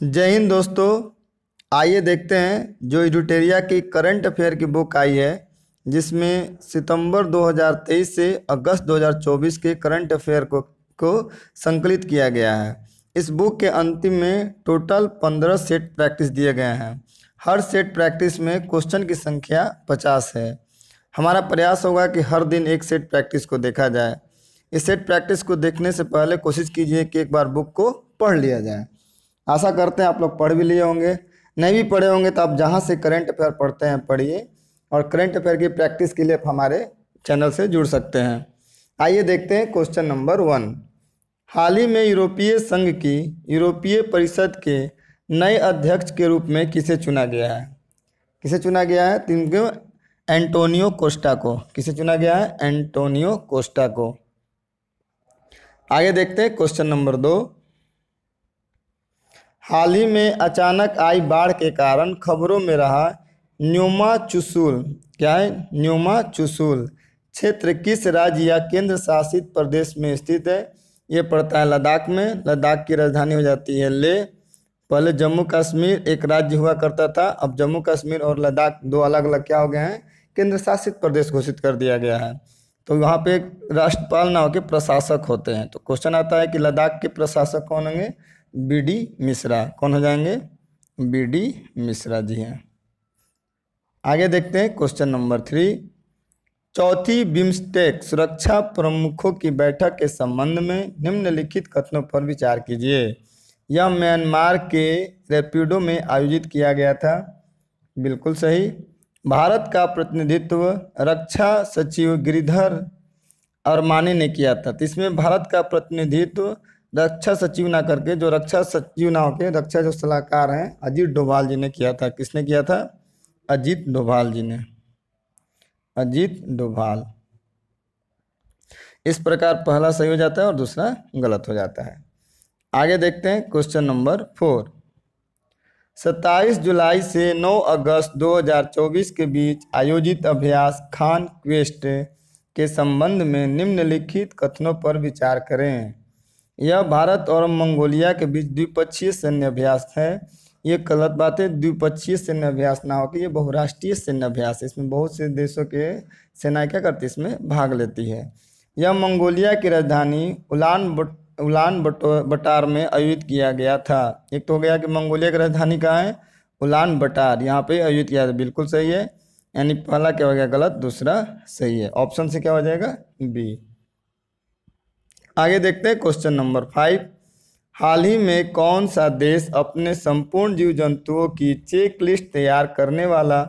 जय हिंद दोस्तों। आइए देखते हैं जो एडुटेरिया की करंट अफेयर की बुक आई है, जिसमें सितंबर 2023 से अगस्त 2024 के करंट अफेयर को संकलित किया गया है। इस बुक के अंतिम में टोटल 15 सेट प्रैक्टिस दिए गए हैं। हर सेट प्रैक्टिस में क्वेश्चन की संख्या 50 है। हमारा प्रयास होगा कि हर दिन एक सेट प्रैक्टिस को देखा जाए। इस सेट प्रैक्टिस को देखने से पहले कोशिश कीजिए कि एक बार बुक को पढ़ लिया जाए। आशा करते हैं आप लोग पढ़ भी लिए होंगे। नहीं भी पढ़े होंगे तो आप जहाँ से करंट अफेयर पढ़ते हैं पढ़िए, और करंट अफेयर की प्रैक्टिस के लिए आप हमारे चैनल से जुड़ सकते हैं। आइए देखते हैं क्वेश्चन नंबर 1। हाल ही में यूरोपीय संघ की यूरोपीय परिषद के नए अध्यक्ष के रूप में किसे चुना गया है? किसे चुना गया है? तिनको एंटोनियो कोस्टा को। किसे चुना गया है? एंटोनियो कोस्टा को। आगे देखते हैं क्वेश्चन नंबर 2। हाल ही में अचानक आई बाढ़ के कारण खबरों में रहा न्योमा चुशुल, क्या है? न्योमा चुशुल क्षेत्र किस राज्य या केंद्र शासित प्रदेश में स्थित है? ये पड़ता है लद्दाख में। लद्दाख की राजधानी हो जाती है लेह। पहले जम्मू कश्मीर एक राज्य हुआ करता था, अब जम्मू कश्मीर और लद्दाख दो अलग अलग क्या हो गए हैं? केंद्र शासित प्रदेश घोषित कर दिया गया है। तो वहाँ पे एक राष्ट्रपाल नाम के प्रशासक होते हैं। तो क्वेश्चन आता है कि लद्दाख के प्रशासक कौन होंगे? बी.डी. मिश्रा। कौन हो जाएंगे? बी.डी. मिश्रा जी हैं। आगे देखते हैं क्वेश्चन नंबर 3। चौथी बिम्स्टेक सुरक्षा प्रमुखों की बैठक के संबंध में निम्नलिखित कथनों पर विचार कीजिए। यह म्यांमार के रैपिडो में आयोजित किया गया था। बिल्कुल सही। भारत का प्रतिनिधित्व रक्षा सचिव गिरिधर अरमाने ने किया था। तो इसमें भारत का प्रतिनिधित्व रक्षा सचिव ना करके, जो रक्षा सचिव ना होके रक्षा जो सलाहकार हैं अजीत डोभाल जी ने किया था। किसने किया था? अजीत डोभाल जी ने। अजीत डोभाल। इस प्रकार पहला सही हो जाता है और दूसरा गलत हो जाता है। आगे देखते हैं क्वेश्चन नंबर 4। 27 जुलाई से 9 अगस्त 2024 के बीच आयोजित अभ्यास खान क्वेस्ट के संबंध में निम्नलिखित कथनों पर विचार करें। यह भारत और मंगोलिया के बीच द्विपक्षीय सैन्य अभ्यास है। ये गलत बात है। द्विपक्षीय सैन्य अभ्यास ना होकर ये बहुराष्ट्रीय सैन्य अभ्यास है। इसमें बहुत से देशों के सेनाएं क्या करती है? इसमें भाग लेती है। यह मंगोलिया की राजधानी उलान बटार में आयोजित किया गया था। एक तो हो गया कि मंगोलिया की राजधानी कहाँ है? उलान बटार, यहाँ पे आयोजित किया था। बिल्कुल सही है। यानी पहला क्या हो गया गलत, दूसरा सही है। ऑप्शन से क्या हो जाएगा? बी। आगे देखते हैं क्वेश्चन नंबर 5। हाल ही में कौन सा देश अपने संपूर्ण जीव जंतुओं की चेक लिस्ट तैयार करने वाला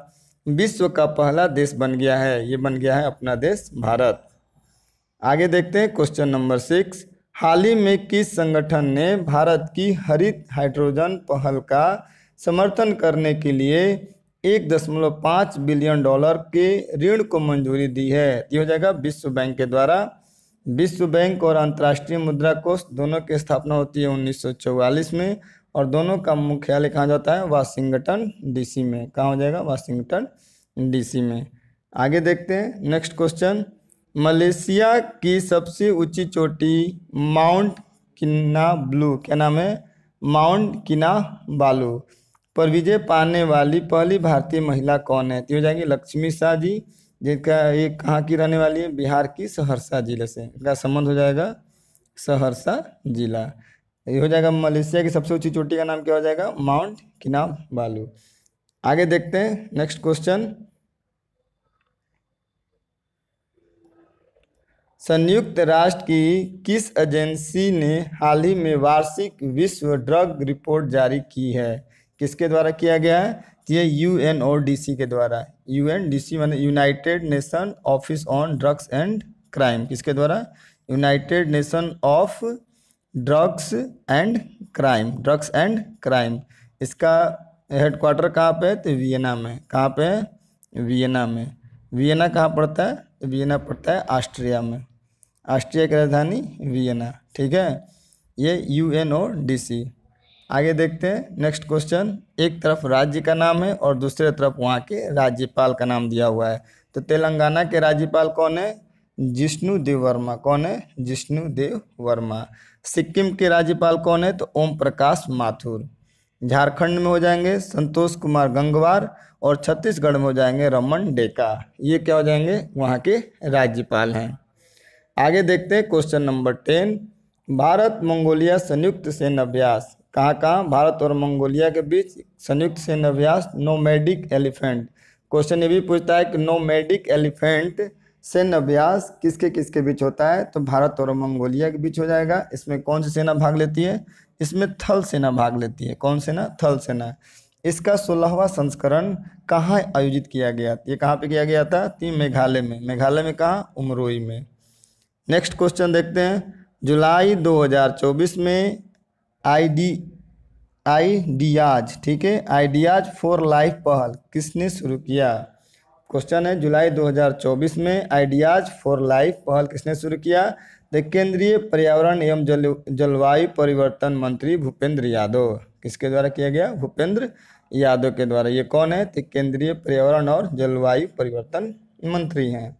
विश्व का पहला देश बन गया है? ये बन गया है अपना देश भारत। आगे देखते हैं क्वेश्चन नंबर 6। हाल ही में किस संगठन ने भारत की हरित हाइड्रोजन पहल का समर्थन करने के लिए 1.5 बिलियन डॉलर के ऋण को मंजूरी दी है? ये हो जाएगा विश्व बैंक के द्वारा। विश्व बैंक और अंतर्राष्ट्रीय मुद्रा कोष दोनों की स्थापना होती है 1944 में, और दोनों का मुख्यालय कहाँ जाता है? वाशिंगटन डीसी में। कहाँ हो जाएगा? वाशिंगटन डीसी में। आगे देखते हैं नेक्स्ट क्वेश्चन। मलेशिया की सबसे ऊंची चोटी माउंट किनाबालू, क्या नाम है? माउंट किनाबालू पर विजय पाने वाली पहली भारतीय महिला कौन है? तो हो जाएगी लक्ष्मी शाह जी, जिनका ये कहाँ की रहने वाली है? बिहार की सहरसा जिले से। इनका संबंध हो जाएगा सहरसा जिला। ये हो जाएगा मलेशिया की सबसे ऊंची चोटी का नाम क्या हो जाएगा? माउंट किनाबालू। आगे देखते हैं नेक्स्ट क्वेश्चन। संयुक्त राष्ट्र की किस एजेंसी ने हाल ही में वार्षिक विश्व ड्रग रिपोर्ट जारी की है? किसके द्वारा किया गया है? ये यूएनओडीसी के द्वारा। यूएनडीसी माने United nation office on drugs and crime. किसके द्वारा? United nation of drugs and crime. Drugs and crime. इसका हेडक्वार्टर कहाँ पे है? तो वियना में। कहाँ पे है? वियना में। वियना कहाँ पड़ता है? तो वियना पड़ता है ऑस्ट्रिया में। ऑस्ट्रिया की राजधानी वियना। ठीक है, ये यूएनओडीसी। आगे देखते हैं नेक्स्ट क्वेश्चन। एक तरफ राज्य का नाम है और दूसरे तरफ वहाँ के राज्यपाल का नाम दिया हुआ है। तो तेलंगाना के राज्यपाल कौन है? जिष्णु देव वर्मा। कौन है? जिष्णु देव वर्मा। सिक्किम के राज्यपाल कौन है? तो ओम प्रकाश माथुर। झारखंड में हो जाएंगे संतोष कुमार गंगवार और छत्तीसगढ़ में हो जाएंगे रमन डेका। ये क्या हो जाएंगे, वहाँ के राज्यपाल हैं। आगे देखते हैं क्वेश्चन नंबर 10। भारत मंगोलिया संयुक्त सैन्य अभ्यास कहाँ कहाँ, भारत और मंगोलिया के बीच संयुक्त सैन्य अभ्यास नोमैडिक एलिफेंट। क्वेश्चन ये भी पूछता है कि नोमैडिक एलिफेंट सैन्य अभ्यास किसके किसके बीच होता है, तो भारत और मंगोलिया के बीच हो जाएगा। इसमें कौन सी सेना भाग लेती है, इसमें थल सेना भाग लेती है। कौन सेना, थल सेना। इसका 16वां संस्करण कहाँ आयोजित किया गया, ये कहाँ पे किया गया था, तो मेघालय में। मेघालय में कहाँ, उमरोई में। नेक्स्ट क्वेश्चन देखते हैं। जुलाई 2024 में आइडियाज, ठीक है, आइडियाज फॉर लाइफ पहल किसने शुरू किया। क्वेश्चन है जुलाई 2024 में आइडियाज फॉर लाइफ पहल किसने शुरू किया, तो केंद्रीय पर्यावरण एवं जलवायु परिवर्तन मंत्री भूपेंद्र यादव। किसके द्वारा किया गया, भूपेंद्र यादव के द्वारा। ये कौन है, तो केंद्रीय पर्यावरण और जलवायु परिवर्तन मंत्री हैं।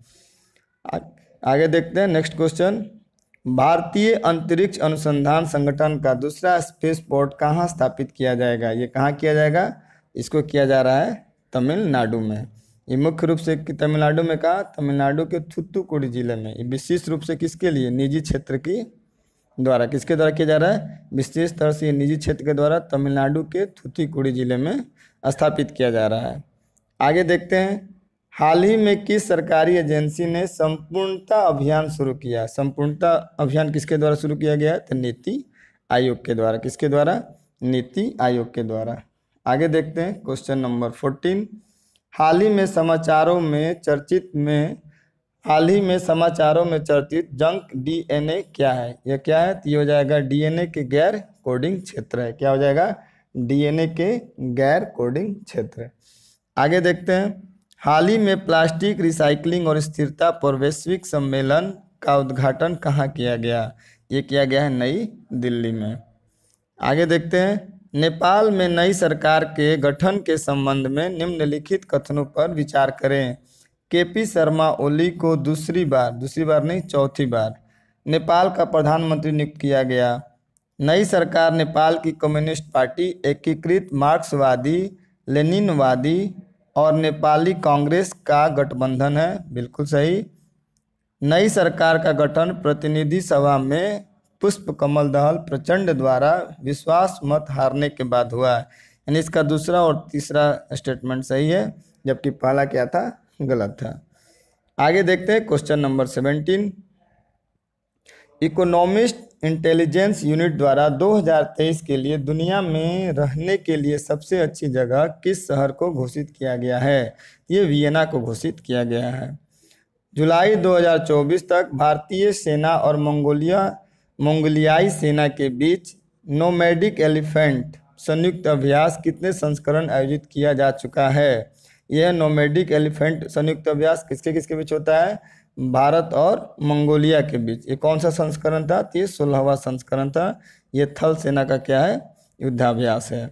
आगे देखते हैं नेक्स्ट क्वेश्चन। भारतीय अंतरिक्ष अनुसंधान संगठन का दूसरा स्पेस पोर्ट कहाँ स्थापित किया जाएगा, ये कहाँ किया जाएगा, इसको किया जा रहा है तमिलनाडु में। ये मुख्य रूप से तमिलनाडु में कहा, तमिलनाडु के थूथुकुडी जिले में। ये विशेष रूप से किसके लिए, निजी क्षेत्र की द्वारा, किसके द्वारा किया जा रहा है, विशेष तरह से निजी क्षेत्र के द्वारा तमिलनाडु के थूथुकुडी जिले में स्थापित किया जा रहा है। आगे देखते हैं। हाल ही में किस सरकारी एजेंसी ने संपूर्णता अभियान शुरू किया। संपूर्णता अभियान किसके द्वारा शुरू किया गया है, तो नीति आयोग के द्वारा। किसके द्वारा, नीति आयोग के द्वारा। आगे देखते हैं क्वेश्चन नंबर 14। हाल ही में समाचारों में चर्चित जंक डीएनए क्या है, यह क्या है, तो ये हो जाएगा डीएनए के गैर कोडिंग क्षेत्र है। क्या हो जाएगा, डीएनए के गैर कोडिंग क्षेत्र। आगे देखते हैं। हाल ही में प्लास्टिक रिसाइकलिंग और स्थिरता पर वैश्विक सम्मेलन का उद्घाटन कहाँ किया गया, ये किया गया है नई दिल्ली में। आगे देखते हैं। नेपाल में नई सरकार के गठन के संबंध में निम्नलिखित कथनों पर विचार करें। केपी शर्मा ओली को दूसरी बार नहीं, चौथी बार नेपाल का प्रधानमंत्री नियुक्त किया गया। नई सरकार नेपाल की कम्युनिस्ट पार्टी, एकीकृत मार्क्सवादी लेनिनवादी और नेपाली कांग्रेस का गठबंधन है। बिल्कुल सही। नई सरकार का गठन प्रतिनिधि सभा में पुष्प कमल दहल प्रचंड द्वारा विश्वास मत हारने के बाद हुआ। यानी इसका दूसरा और तीसरा स्टेटमेंट सही है, जबकि पहला क्या था, गलत था। आगे देखते हैं question number 17। Economist intelligence unit द्वारा 2023 के लिए दुनिया में रहने के लिए सबसे अच्छी जगह किस शहर को घोषित किया गया है, ये वियना को घोषित किया गया है। जुलाई 2024 तक भारतीय सेना और मंगोलियाई सेना के बीच नोमैडिक एलिफेंट संयुक्त अभ्यास कितने संस्करण आयोजित किया जा चुका है। यह नोमैडिक एलिफेंट संयुक्त अभ्यास किसके किसके बीच होता है, भारत और मंगोलिया के बीच। ये कौन सा संस्करण था, ये 16वां संस्करण था। ये थल सेना का क्या है, युद्धाभ्यास है।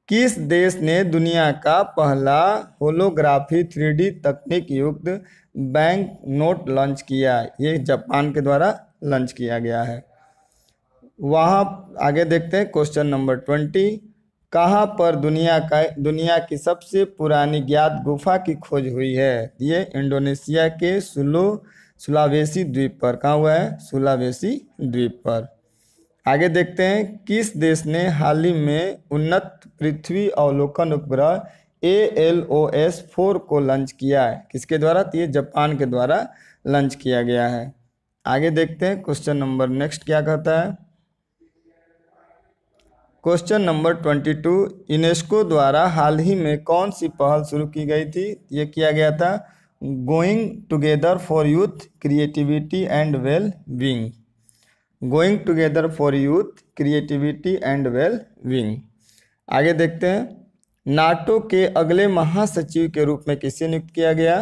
किस देश ने दुनिया का पहला होलोग्राफी 3D तकनीक युक्त बैंक नोट लॉन्च किया, ये जापान के द्वारा लॉन्च किया गया है। वहाँ आगे देखते हैं क्वेश्चन नंबर 20। कहाँ पर दुनिया की सबसे पुरानी ज्ञात गुफा की खोज हुई है, ये इंडोनेशिया के सुलावेसी द्वीप पर। कहाँ हुआ है, सुलावेसी द्वीप पर। आगे देखते हैं। किस देश ने हाल ही में उन्नत पृथ्वी अवलोकन उपग्रह ALOS-4 को लॉन्च किया है, किसके द्वारा, तो ये जापान के द्वारा लॉन्च किया गया है। आगे देखते हैं क्वेश्चन नंबर नेक्स्ट क्या कहता है। Question number 22। यूनेस्को द्वारा हाल ही में कौन सी पहल शुरू की गई थी, ये किया गया था going together for youth creativity and well being. Going together for youth creativity and well being. आगे देखते हैं। नाटो के अगले महासचिव के रूप में किसे नियुक्त किया गया,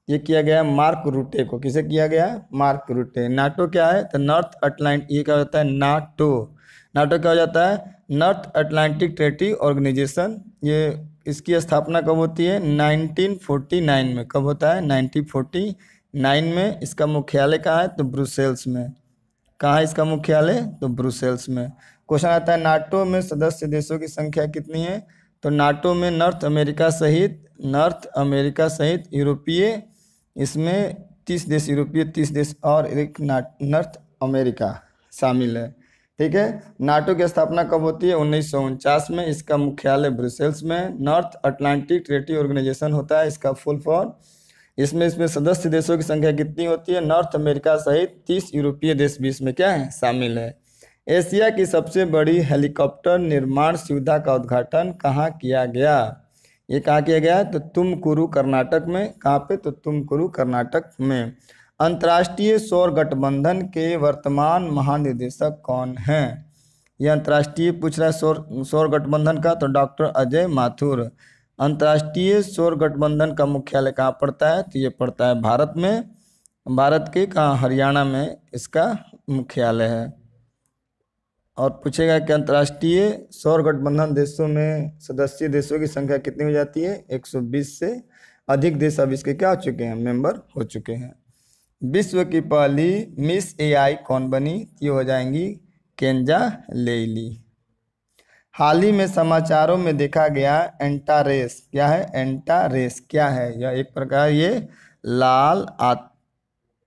ये किया गया मार्क रूटे को। किसे किया गया, मार्क रूटे। नाटो क्या है, तो नॉर्थ अटलांटिक, ये क्या होता है, नाटो क्या हो जाता है, नॉर्थ अटलांटिक ट्रेटी ऑर्गेनाइजेशन। ये इसकी स्थापना कब होती है, 1949 में। कब होता है, 1949 में। इसका मुख्यालय कहाँ है, तो ब्रुसेल्स में। कहाँ है इसका मुख्यालय, तो ब्रुसेल्स में। क्वेश्चन आता है नाटो में सदस्य देशों की संख्या कितनी है? तो नाटो में नॉर्थ अमेरिका सहित यूरोपीय, इसमें 30 देश यूरोपीय, 30 देश और एक नॉर्थ अमेरिका शामिल है। ठीक है। नाटो की स्थापना कब होती है? 1949 में। इसका मुख्यालय ब्रुसेल्स में। नॉर्थ अटलांटिक ट्रीटी ऑर्गेनाइजेशन होता है इसका फुल फॉर्म। इसमें सदस्य देशों की संख्या कितनी होती है? नॉर्थ अमेरिका सहित 30 यूरोपीय देश भी इसमें क्या है? शामिल है। एशिया की सबसे बड़ी हेलीकॉप्टर निर्माण सुविधा का उद्घाटन कहाँ किया गया? ये कहाँ किया गया? तो तुमकुरू कर्नाटक में। कहाँ पे? तो तुमकुरू कर्नाटक में। अंतर्राष्ट्रीय सौर गठबंधन के वर्तमान महानिदेशक कौन हैं? ये अंतर्राष्ट्रीय पूछ रहा है सौर गठबंधन का, तो डॉक्टर अजय माथुर। अंतर्राष्ट्रीय सौर गठबंधन का मुख्यालय कहाँ पड़ता है? तो ये पड़ता है भारत में। भारत के कहाँ? हरियाणा में इसका मुख्यालय है। और पूछेगा कि अंतर्राष्ट्रीय सौर गठबंधन देशों में सदस्य देशों की संख्या कितनी हो जाती है? 120 से अधिक देश अब इसके क्या हो चुके हैं? मेंबर हो चुके हैं। विश्व की पहली मिस एआई कौन बनी? ये हो जाएंगी केंजा लेइली। हाल ही में समाचारों में देखा गया एंटारेस, क्या है? एंटारेस क्या है? यह एक प्रकार ये लाल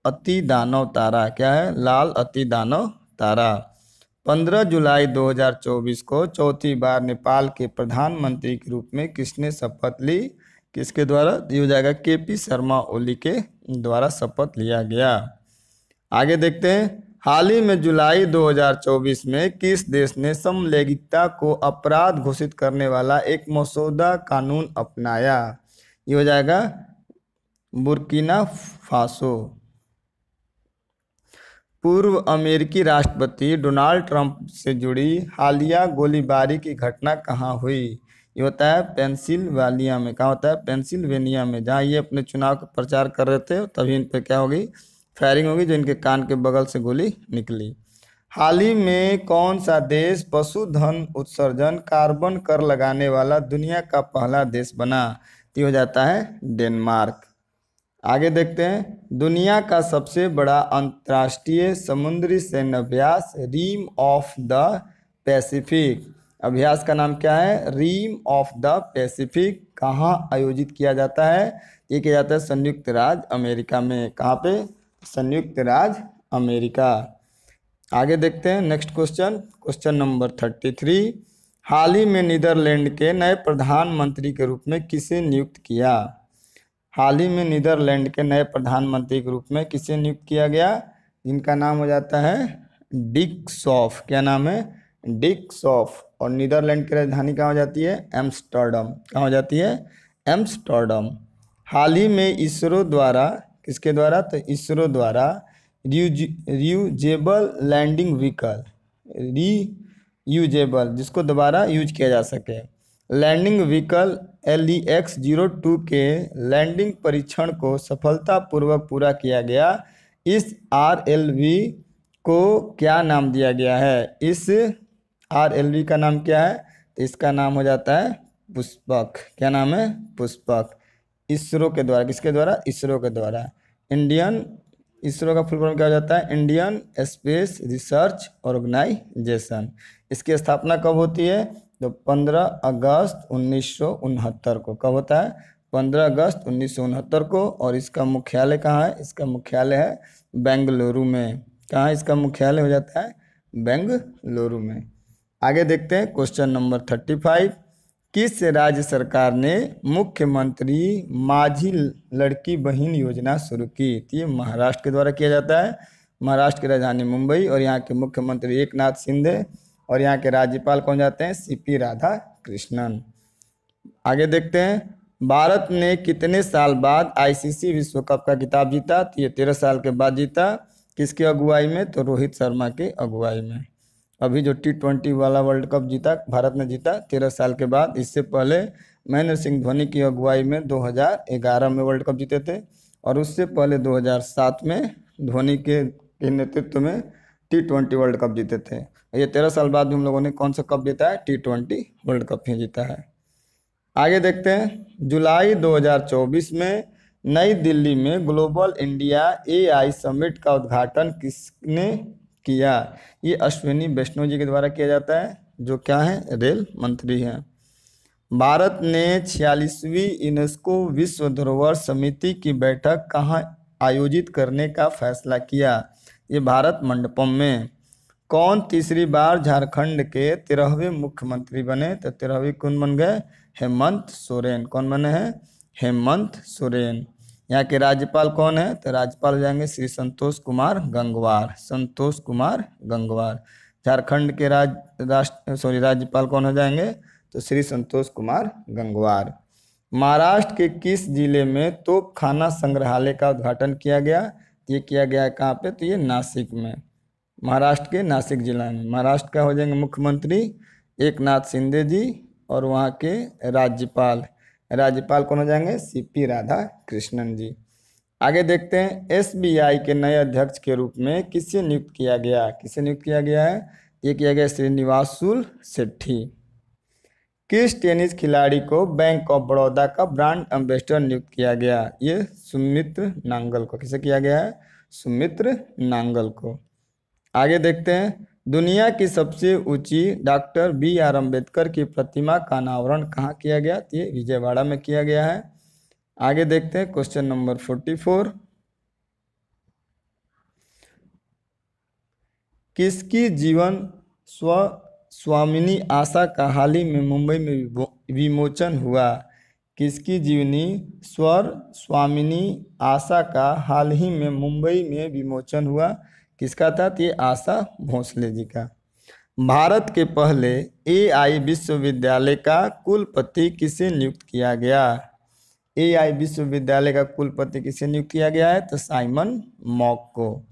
अति दानव तारा, क्या है? लाल अति दानव तारा। 15 जुलाई 2024 को चौथी बार नेपाल के प्रधानमंत्री के रूप में किसने शपथ ली? किसके द्वारा? ये हो जाएगा केपी शर्मा ओली के द्वारा शपथ लिया गया। आगे देखते हैं। हाल ही में जुलाई 2024 में किस देश ने समलैंगिकता को अपराध घोषित करने वाला एक मसौदा कानून अपनाया? ये हो जाएगा बुर्किना फासो। पूर्व अमेरिकी राष्ट्रपति डोनाल्ड ट्रंप से जुड़ी हालिया गोलीबारी की घटना कहाँ हुई? ये होता है पेंसिल्वेनिया में। कहाँ होता है? पेंसिल्वेनिया में, जहाँ ये अपने चुनाव का प्रचार कर रहे थे तभी इन पर क्या होगी? फायरिंग होगी, जो इनके कान के बगल से गोली निकली। हाल ही में कौन सा देश पशुधन उत्सर्जन कार्बन कर लगाने वाला दुनिया का पहला देश बना? ये हो जाता है डेनमार्क। आगे देखते हैं। दुनिया का सबसे बड़ा अंतर्राष्ट्रीय समुद्री सैन्य अभ्यास रिम ऑफ द पैसिफिक, अभ्यास का नाम क्या है? रिम ऑफ द पैसिफिक कहाँ आयोजित किया जाता है? ये किया जाता है संयुक्त राज्य अमेरिका में। कहाँ पे? संयुक्त राज्य अमेरिका। आगे देखते हैं नेक्स्ट क्वेश्चन, क्वेश्चन नंबर 33। हाल ही में नीदरलैंड के नए प्रधानमंत्री के रूप में किसे नियुक्त किया? हाल ही में नीदरलैंड के नए प्रधानमंत्री के रूप में किसे नियुक्त किया गया? इनका नाम हो जाता है डिक सॉफ। क्या नाम है? डिक सॉफ। और नीदरलैंड की राजधानी कहाँ हो जाती है? एम्स्टर्डम। कहाँ हो जाती है? एम्स्टर्डम। हाल ही में इसरो द्वारा, किसके द्वारा? तो इसरो द्वारा रीयूजेबल लैंडिंग व्हीकल, रीयूजेबल जिसको दोबारा यूज किया जा सके, लैंडिंग व्हीकल LEX-02 के लैंडिंग परीक्षण को सफलतापूर्वक पूरा किया गया। इस RLV को क्या नाम दिया गया है? इस RLV का नाम क्या है? तो इसका नाम हो जाता है पुष्पक। क्या नाम है? पुष्पक। इसरो के द्वारा, किसके द्वारा? इसरो के द्वारा। इसरो का फुल फॉर्म क्या हो जाता है? Indian Space Research Organisation. इसकी स्थापना कब होती है? तो 15 अगस्त 1969 को। कब होता है? 15 अगस्त 1969 को। और इसका मुख्यालय कहाँ है? इसका मुख्यालय है बेंगलुरु में। कहाँ इसका मुख्यालय हो जाता है? बेंगलुरु में। आगे देखते हैं क्वेश्चन नंबर 35। किस राज्य सरकार ने मुख्यमंत्री माझी लड़की बहन योजना शुरू की? तो ये महाराष्ट्र के द्वारा किया जाता है। महाराष्ट्र की राजधानी मुंबई, और यहाँ के मुख्यमंत्री एकनाथ शिंदे, और यहाँ के राज्यपाल कौन जाते हैं? CP राधाकृष्णन। आगे देखते हैं। भारत ने कितने साल बाद ICC विश्व कप का खिताब जीता? तो ये 13 साल के बाद जीता। किसकी अगुवाई में? तो रोहित शर्मा के अगुवाई में। अभी जो T20 वाला वर्ल्ड कप जीता भारत ने जीता 13 साल के बाद। इससे पहले महेंद्र सिंह धोनी की अगुवाई में 2011 में वर्ल्ड कप जीते थे, और उससे पहले 2007 में धोनी के नेतृत्व में T20 वर्ल्ड कप जीते थे। ये 13 साल बाद भी हम लोगों ने कौन सा कप जीता है? T20 वर्ल्ड कप ही जीता है। आगे देखते हैं। जुलाई 2024 में नई दिल्ली में ग्लोबल इंडिया AI समिट का उद्घाटन किसने किया? ये अश्विनी वैष्णव जी के द्वारा किया जाता है, जो क्या है, रेल मंत्री हैं। भारत ने 46वीं यूनेस्को विश्व धरोहर समिति की बैठक कहाँ आयोजित करने का फैसला किया? ये भारत मंडपम में। कौन तीसरी बार झारखंड के 13वें मुख्यमंत्री बने? तो 13वें कौन बन गए? हेमंत सोरेन। कौन बने हैं? हेमंत सोरेन। यहाँ के राज्यपाल कौन है? तो राज्यपाल हो जाएंगे श्री संतोष कुमार गंगवार। संतोष कुमार गंगवार। झारखंड के राज्यपाल कौन हो जाएंगे? तो श्री संतोष कुमार गंगवार। महाराष्ट्र के किस जिले में तोपखाना संग्रहालय का उद्घाटन किया गया? ये किया गया है कहाँ पे? तो ये नासिक में। महाराष्ट्र के नासिक जिला में। महाराष्ट्र का हो जाएंगे मुख्यमंत्री एकनाथ शिंदे जी, और वहाँ के राज्यपाल कौन हो जाएंगे? सीपी राधा कृष्णन जी। आगे देखते हैं, एसबीआई के नए अध्यक्ष के रूप में किसे नियुक्त किया गया? किसे नियुक्त किया गया है? ये किया गया श्रीनिवासुल शेट्टी। किस टेनिस खिलाड़ी को बैंक ऑफ बड़ौदा का ब्रांड एम्बेसडर नियुक्त किया गया? ये सुमित्र नांगल को। किसे किया गया है? सुमित्र नांगल को। आगे देखते हैं, दुनिया की सबसे ऊंची डॉक्टर BR अम्बेडकर की प्रतिमा का अनावरण कहाँ किया गया? तो ये विजयवाड़ा में किया गया है। आगे देखते हैं क्वेश्चन नंबर 44। किसकी जीवन स्वामिनी आशा का हाल ही में मुंबई में विमोचन हुआ? किसकी जीवनी स्वामिनी आशा का हाल ही में मुंबई में विमोचन हुआ? किसका था? तो ये आशा भोसले जी का। भारत के पहले AI विश्वविद्यालय का कुलपति किसे नियुक्त किया गया? AI विश्वविद्यालय का कुलपति किसे नियुक्त किया गया है? तो साइमन मॉक को।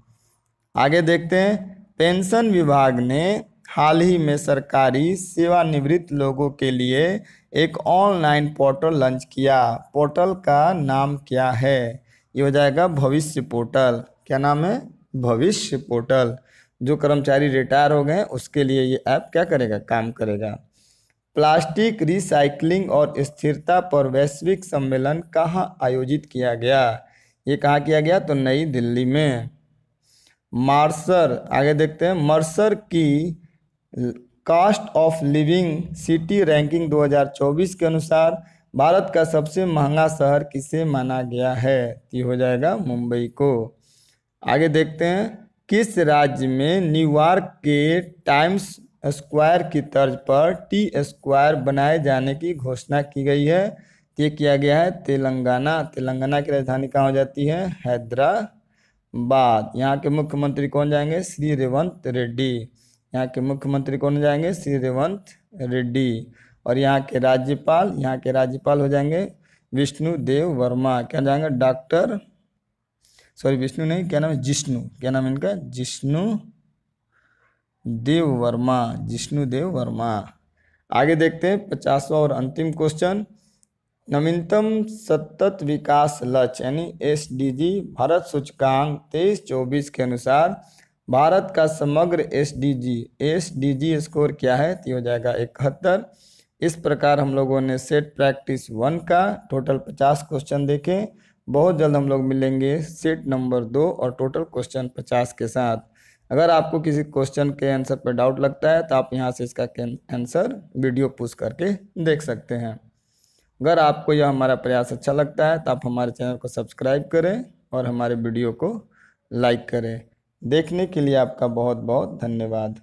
आगे देखते हैं, पेंशन विभाग ने हाल ही में सरकारी सेवानिवृत्त लोगों के लिए एक ऑनलाइन पोर्टल लॉन्च किया। पोर्टल का नाम क्या है? ये हो जाएगा भविष्य पोर्टल। क्या नाम है? भविष्य पोर्टल। जो कर्मचारी रिटायर हो गए उसके लिए ये ऐप क्या करेगा? काम करेगा। प्लास्टिक रिसाइकलिंग और स्थिरता पर वैश्विक सम्मेलन कहाँ आयोजित किया गया? ये कहाँ किया गया? तो नई दिल्ली में। आगे देखते हैं, मर्सर की cost of living city ranking 2024 के अनुसार भारत का सबसे महंगा शहर किसे माना गया है? ये हो जाएगा मुंबई को। आगे देखते हैं, किस राज्य में न्यूयॉर्क के टाइम्स स्क्वायर की तर्ज पर T-स्क्वायर बनाए जाने की घोषणा की गई है? ये किया गया है तेलंगाना। तेलंगाना की राजधानी कहाँ हो जाती है? हैदराबाद। यहाँ के मुख्यमंत्री कौन जाएंगे? श्री रेवंत रेड्डी। यहाँ के मुख्यमंत्री कौन जाएंगे? श्री रेवंत रेड्डी। और यहाँ के राज्यपाल हो जाएंगे विष्णु देव वर्मा। क्या जाएंगे? विष्णु नहीं, क्या नाम है? जिष्णु। क्या नाम है इनका? जिष्णु देव वर्मा। आगे देखते हैं 50वां और अंतिम क्वेश्चन, नवीनतम सतत विकास लक्ष्य यानी SDG भारत सूचकांक 23-24 के अनुसार भारत का समग्र SDG स्कोर क्या है? तो हो जाएगा 71। इस प्रकार हम लोगों ने सेट प्रैक्टिस 1 का टोटल 50 क्वेश्चन देखे। बहुत जल्द हम लोग मिलेंगे सेट नंबर 2 और टोटल क्वेश्चन 50 के साथ। अगर आपको किसी क्वेश्चन के आंसर पर डाउट लगता है तो आप यहाँ से इसका आंसर वीडियो पुश करके देख सकते हैं। अगर आपको यह हमारा प्रयास अच्छा लगता है तो आप हमारे चैनल को सब्सक्राइब करें और हमारे वीडियो को लाइक करें। देखने के लिए आपका बहुत बहुत धन्यवाद।